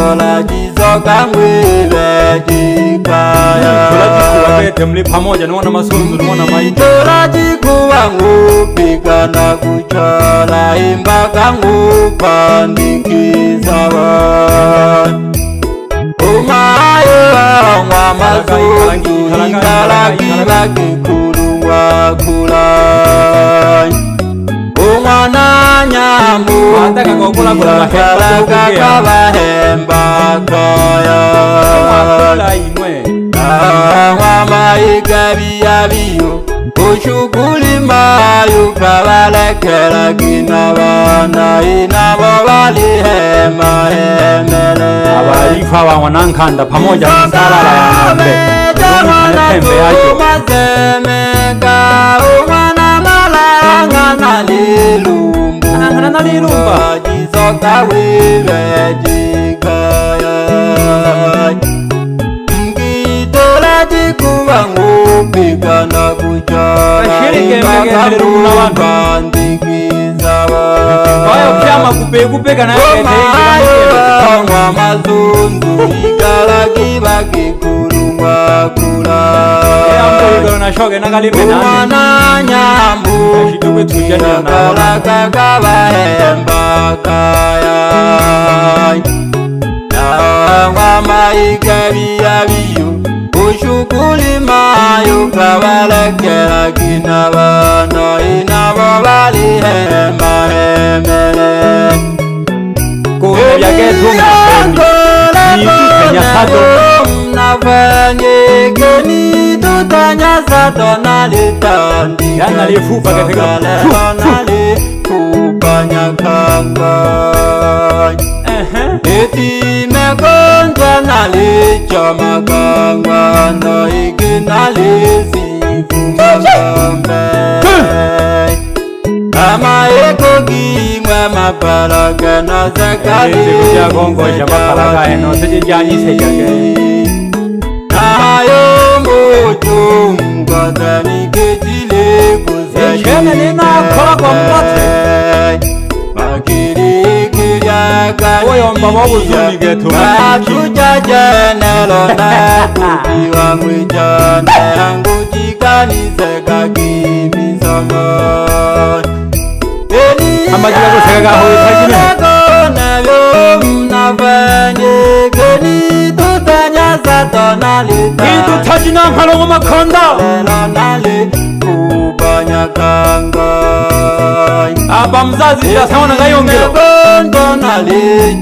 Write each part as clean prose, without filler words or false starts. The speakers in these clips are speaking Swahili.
Tola jizoka mwive jikaya Tola jikuwa kete mli pamoja nuwana masunzu nuwana maiti Tola jikuwa ngupika na kuchola Imbaka ngupandikizawa Umayo wa masunzu Ingala kila kikulu wa kulai Umwana nyambu Kala kabahemba kaya Wama ikabi yabiyo Ushukuli mayu kabalekela kinabana Inabo bali hema hemele Abarifa wa wanankanda pamoja msalala ya ng'ombe Pembe yajo Umwana malanga na lilumba Jizoka wive jikaya Mkitola jikuwa ngupika na kuchora Imbaka ngupandikizawa Kwayo kyama kupeka na Wa mazundu Ikala kiba kikulu wa kula Umwana nyambu Kala kakabahemba kaya Wama ikabi yabiyo Ushukuli mayo kabalekela kinabana Inabo bali hema hemele Kuhya getunga Mnafanye geni tutanya sato nalitandi Yana lifupa katika Kupanya kanga Eti mekonjwa nalichoma kanga No iki nalisifu makambe Ama eko gimwe mapalaga na zakali Kuja gongo ya mapalaga eno sejani sejage Nayo mbojo mkatani kejile kuzayi Chene nina kola kwa mbote Makiri kirya kani Oyo mbaba uzuni geto Matuja jenelo na kujiwa mwijane Angu jikani seka kimi sama Amajira kuseka hoi tajime Mnafanye geni tutanya sato nalita Hindu tajina mhalongo makonda Nali kupanya kanga Aba mzazi ya sawana gayongero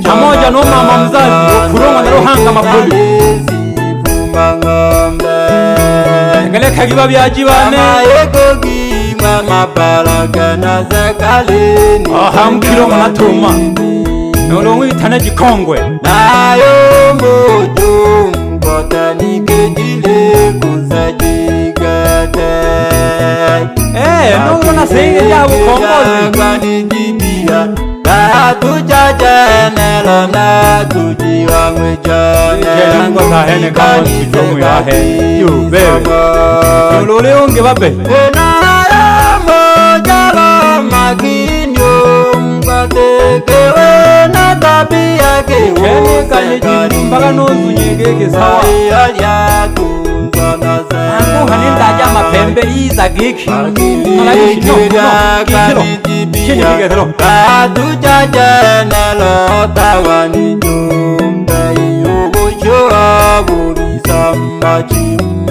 Pamoja no mama mzazi Kurunga na rohanga mapoli Ngale kagiba byajibane Eko gima mapalaga na zakalini Aha mkiro manatuma Nolongu itane jikongwe Nayo mbojo mkotani kejile kuzajigate Nungu na senge jabu kongozi Kani jibia Tuja jenelo na tujiwa mwijane Jengo kahene kama kijomu ya he Yu bebe Nulole unge babe Nayo mojalo maginyo Mkatekewe na tabia kewo Kene kanyi mpaka nuzu nyegeke sawa Angu haninda aja mapembe iza giki Nala yishi no Kikilo Chini kigetelo Tujajenelo tawani jumbe Yubushua bubisamba chimu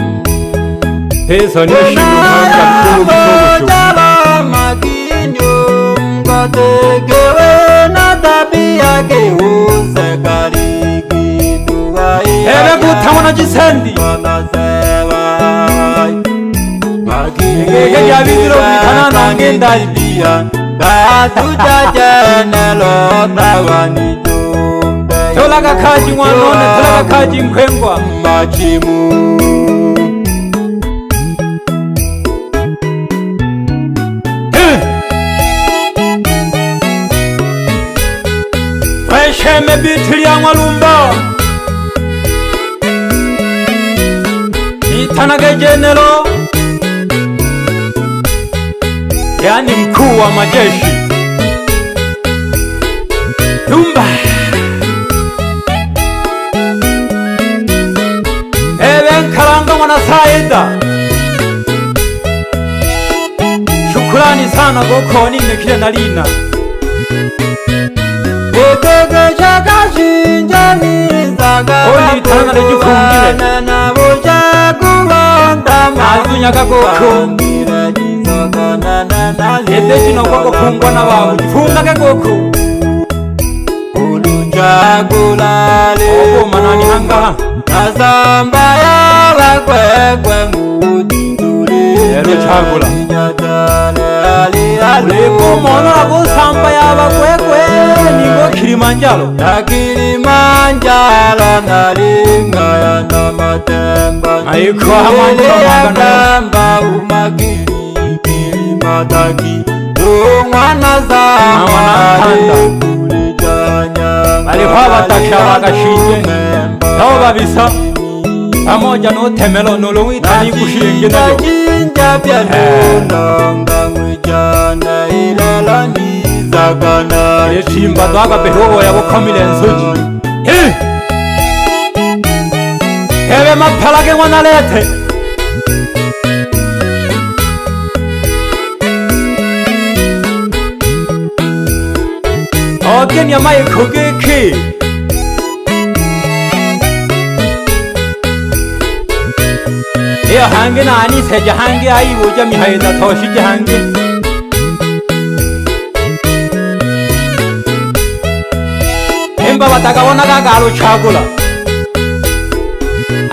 Pesa ni shimu kanga kulu bisogo Jala makinyo Mkatekewe na tabia kewo Sekari kiduwa Hele kutamana jisendi Ngeke jabidiro bitana nangenda Tujajenelo tawani jumbe Tolaga kaji mwanone tolaga kaji mkwengwa Machimu Sheme bitili ya mwalumba Itanage jenero Yani mkuu wa majeshi Lumba mwana Saida. Shukrani sana goko nine kile nalina. Ekeke chakashinja nizaga Oli tana lejifungile. Na boja kulonda Azunya goko. Ede chino koko fungwa na babu. Jifunga ke goko. Ulunjagulale Obo manani hanga. Nasamba ya wakwekwe mudindule Elo chagula. Ali Leko mono abo samba ya bakwekwe. Nigo Kilimanjaro. na Kilimanjaro nalinga ya na matemba Aiko hamani Kamba umakili Kilimataki Mwana Mwana Aliho batasha bagashinje nabo babisa pamoja n'utemelo n'uruwitani gushinge nayo Jinja pya nonga mwijana ilala nizagana yeshimba dwaga behobo yabukomile nsuji hebe mapalage mwana lete ogeni amaye kugeki iyo hange nani seja hange ayi buja mihayda toshije hange emba batagabona gagalo chagula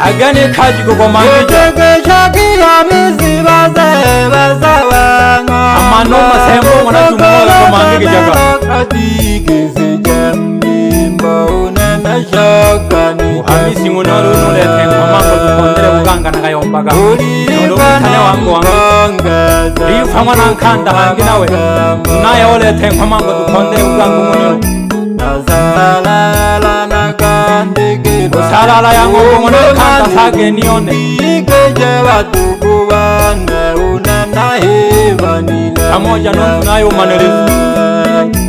agane kaji gogomange Keke shaki ya mizi bazabanga amano masembo mwana tumumola gomange jaga Katigeze jamimba unana shakani Hamisi ngono nulete nkomango dukondere buganga na kayombaga nolo mutane wangu wangu rifa mwana nkanda hangi nawe naye olete nkomango dukondere buganga ngono Salala nakandege salala yangu ngono kanda sage nione Ikeje batugubane unana hebanile pamoja nondu nayo manelezu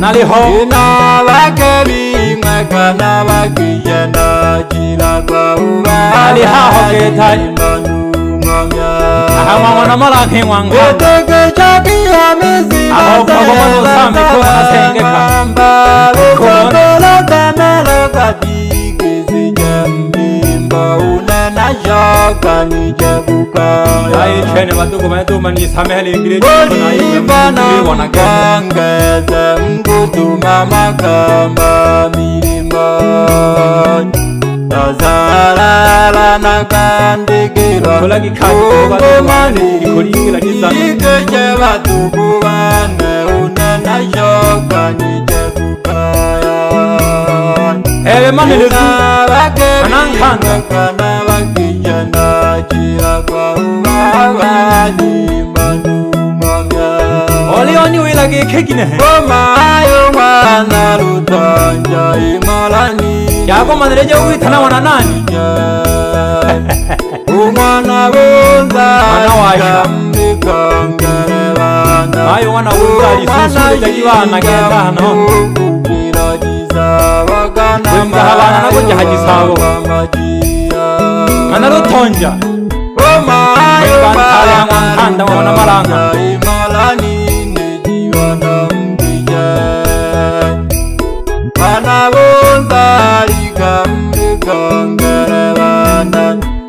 naliho Ina bakebi mwekana bakijana jila kwa uba alihaho ketai ahama mwana malake wangu Eteke chaki ya mizi aho kogomano sami kona sengeka Kokola temelo katigezi jambimba unena shaka nijebuka ayi chene batuko batuma ni samehele ingire na Olibana iwe wana mkangeze mkutuma makamba milima Tazalala nakandikira Kolagi kaji Kongomani ikolingira gizana Ikeche batukubane unena shoka nijebukaya Ewe manelezu Anankanda Kana bakijana jira kwa uwawali manumamya Olioni wilage kegine Omayo mwana lutanja imalani Yako maneleje uitana wana nani Umwana bonza Mwana washa. Kambikangere bana Ayo wana unza lisusu jagibana genda hano Wenga habana nako jahagisabo Mana rutonja Wenga ntale yangu nkanda wana maranga Imalani nejiwana mbije Bana bonza likambikangere bana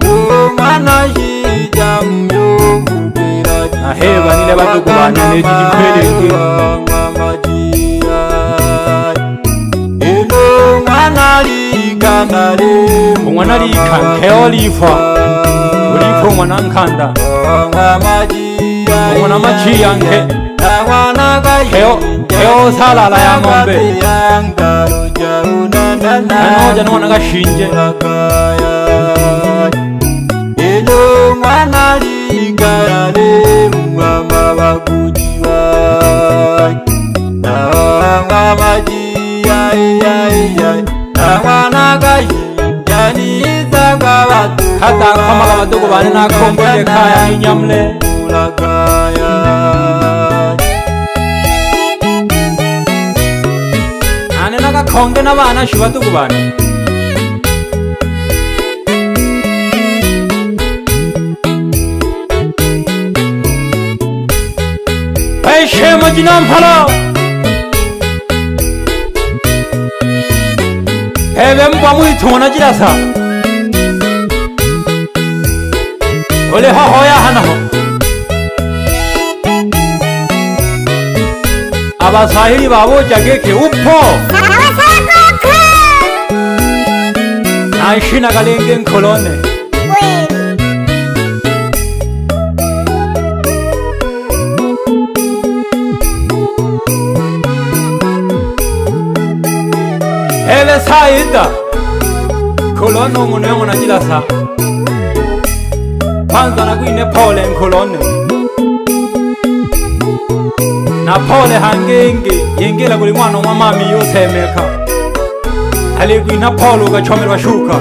Umwana shija myovubira Aheba nile batukubana neji jikwelenge Umwana lika keo lifa Ulifa umwana nkanda Umwana machi yanke Keo salala ya ngombe Anoja nwana gashinje Mwana ligara le mama bakujiwa na majia ya mwana gayi yani zagabatu Hata kama kabatuko bane na komboje kaya inyamle ulagaya Ane naga konge na bana shibatuko bane Chinampala Heaven Bamu Tona Jirasa Ole Hoya Hanaho Abasahili Babo Jageke Uppo Aishina Galengen Colone Ele saida Colono Munemo Najilasa Panzana Guine Pole and Colone Napole Hangenge Yengela Gulimano Mamami Yosemeka Aliguina Polo Gachomera Shuka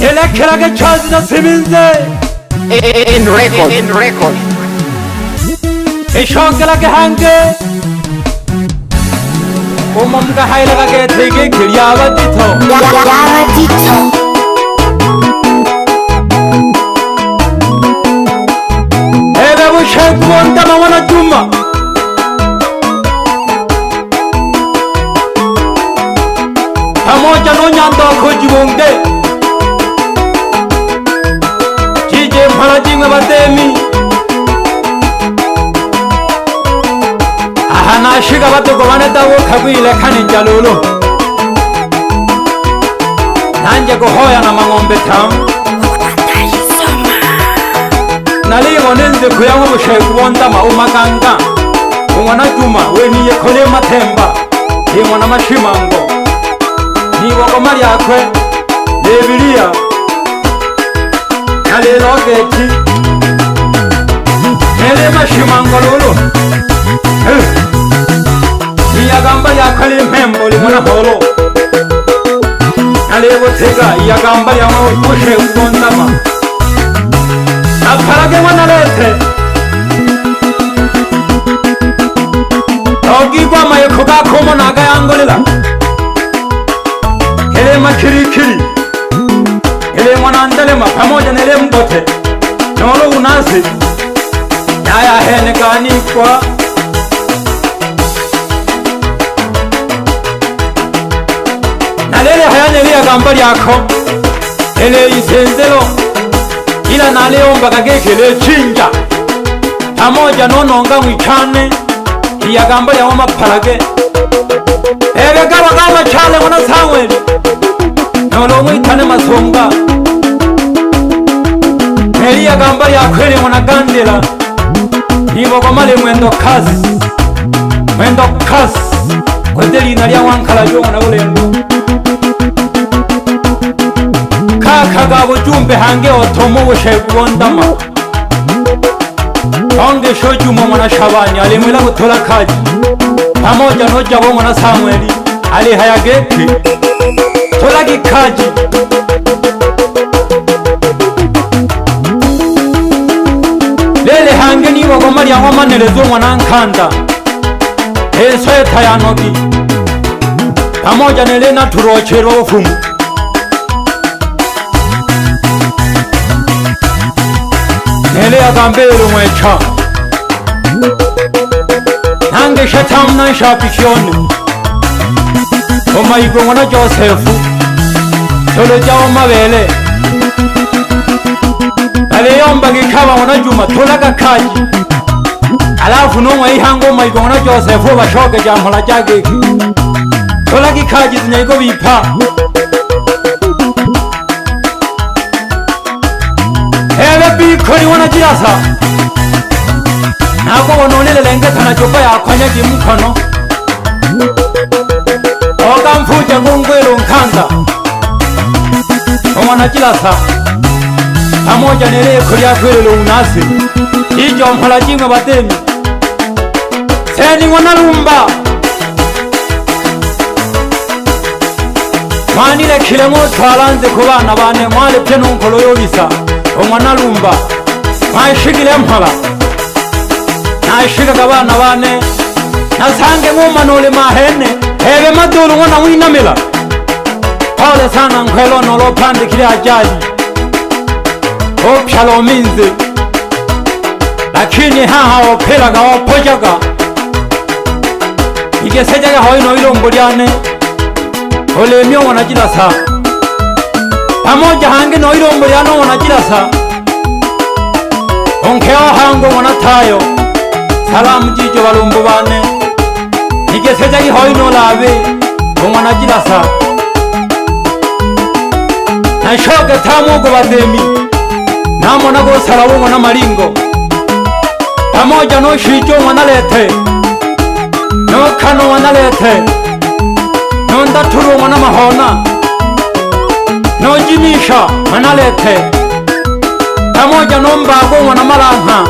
Elekera Chazina Siminze In record. Eshongela Hange Omamga Haila Gate Kiryava Dito Yava Dito. Ebe Bushek Wanda Mawana Juma Pamoja no Nyando Kojibunde Jije Parajinga Batemi Ahana Shiga Batoko Vaneta Kabile Kanijalulu Nanje Gohoya na Mangombe Town Naligo Nenze Kuyamu Bushek Wanda Maumakanga Umwana Juma Weni Yekole Matemba Himwana Mashimango Niwa Komari Akwe Levilia Nale Logeti Nele Mashimango Lulu Iyagamba Yakali Membo Limona Holo Nale Botega Iyagamba Yamu Bushe Wondama Aparage Wanalete Togi Gwama Yokoga Komo Nagayangolila Elema Kirikiri Elema Nandelema pamoja na ele mbote Nolo unasi Yaya hene gani kwa Nalele hayane liya gambari yako Ele isenzelo Ila naleo mbakagekele chinja Pamoja nononga mwichane Iya gambari ya wama parage Ebe gaba chale wana saweli Nolo mwitane masonga Eliya gambari ya kweli wana gandela Nibo gomale mwendo kasi Kwendeli inalia wankala jonga na ulengo Kaka gabo jumbe hange otomo Bushek Wondama Onge shoju mwana Shabani alimwela kutola kaji Pamoja noja mwana Samueli ali hayageki Tolagi kaji Lele hange niwa gomari ya wamanelezo mwana Nkanda Esoe tayanogi Pamoja nele na turochero ufumu Nele ya gambelu mwecha Nange shatamna shapishoni Omaigo mwana Josefu Solo jao mabele Aleyomba gikaba mwana Juma tolaga kaji Alafu nongwa ihango omaigo mwana Josefu bashoke jamhola jageki Tolagi kaji zinyaiko bipa Ebe bikori wana jirasa Nako wanonele lengeta na chopa ya kwanya jimukono Oga mfuja ngungwelo Nkanda Omwana jirasa Pamoja nere kuria kwelo unasi Ijo mhola jingwe batemi Seni wanalumba Manile kilemo twalanze kubana bane Mwale penu nkolo yobisa Omwana lumba Maishigile mhola Naishiga gabana bane Nasange mumanole mahene Hebe madulu wana winamila Pole sana nkwelo nolo pande kile ajali Opshalo minze lakini haha opelaga opojaga igesejaga hoino ilombo lyane olemyo wanajilasa pamoja hange no ilombo lyano wanajilasa onkeo hango wanatayo salamu jijo balombo bane igesejagi hoino labe wanajilasa na shoge tamugo bademi namona go salawo na malingo pamoja no shijo wanalete no kano wanalete no ndaturu wana mahona no jimisha wanalete pamoja no mbago wana malanha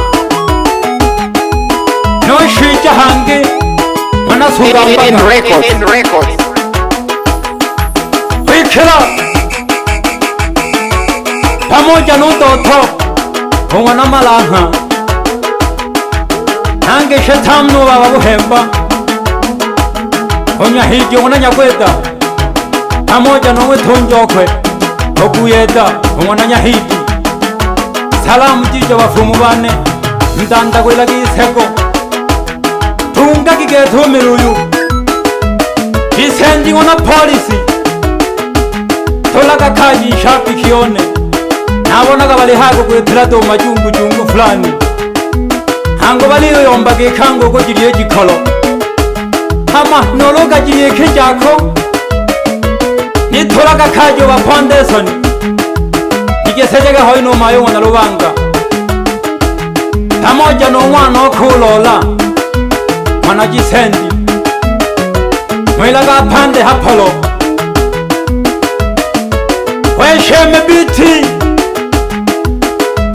no shija hange wana sugamba in records wikira pamoja no doto wana malanha hange shetamno baba buhemba onya hije wana nyakweta pamoja no wetonjokwe okuyeta wana nyahidi salamu jijo bafumu bane ndanda kwela kiseko tunga kigethumiriuyu isendi wana polisi tolaga kaji shapi kione nabonaga bali hago kwetira do majungu fulani hango baliyo yombage kango ko jiriye jikolo hama nologa jiriye kejako nitolaga kajo ba foundation igesejega hoino mayo wana lubanga pamoja no mwana okulola mwana jisendi mwilaga pande hapolo wesheme biti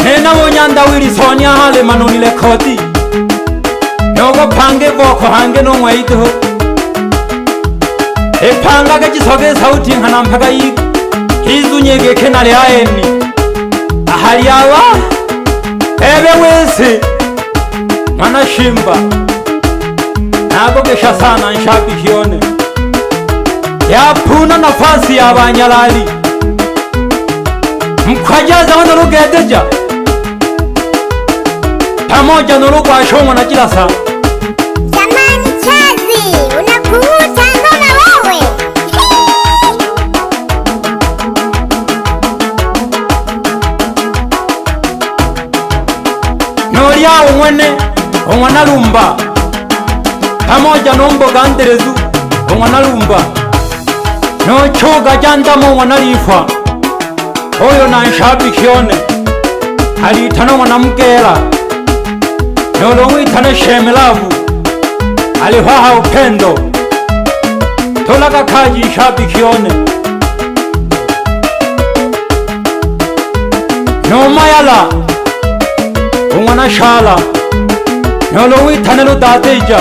nena wonyanda wili sonya hale manoni lekodi nogo pange boko hange no mwaito epanga gajisoge sauti nkana mpaka hizunyege kenale aeni ahali yawa ebe wese mwana shimba nago gesha sana nshapi kione yapuna nafasi ya banyalali mkwajaza wana lugedeja pamoja nulugu ashomwa na jilasa jamani chazi unakuuta ngoma wewe nolyawo mwene omwana lumba pamoja nomboga nderezu omwana lumba nochuga jandamo omwana lifwa oyo na nshapi kione alitana mwana mgela nolongwitana shemelavu alihwaha upendo tolaga kaji nshapi kione nomayala umwana shala nolongwitana ludateja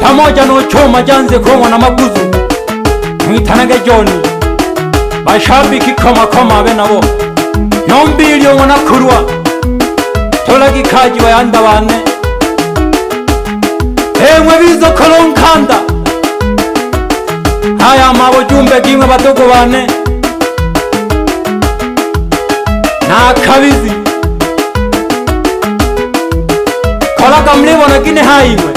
pamoja no choma janze ko mwana maguzu mwitanaga joni bashabiki koma abe nabo nombili omwana kurwa tolagi kaji bayanda bane emwe bizo kolonkanda haya mabo jumbe kimwe batogo bane na kabizi kolaga mlibona kine haiwe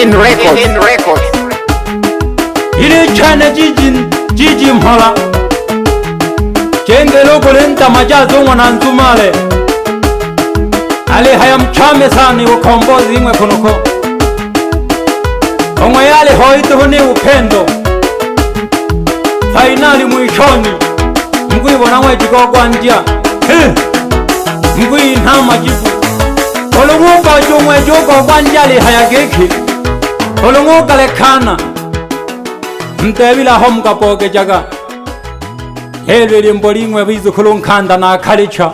in records ile chane jiji mhola jengelo kolenta majazo mwana nzumale ale haya mchame sana ukombozi imwe kunoko omwe yale hoito hone upendo finali mwishoni mkwibona mwejigogwa ndya mkwi ntama jibu olunguka jumwe jogogwa ndya le haya geki olunguka lekana mtebila homka poke jaga helwe limbo limwe bizu kulunkanda na kalicha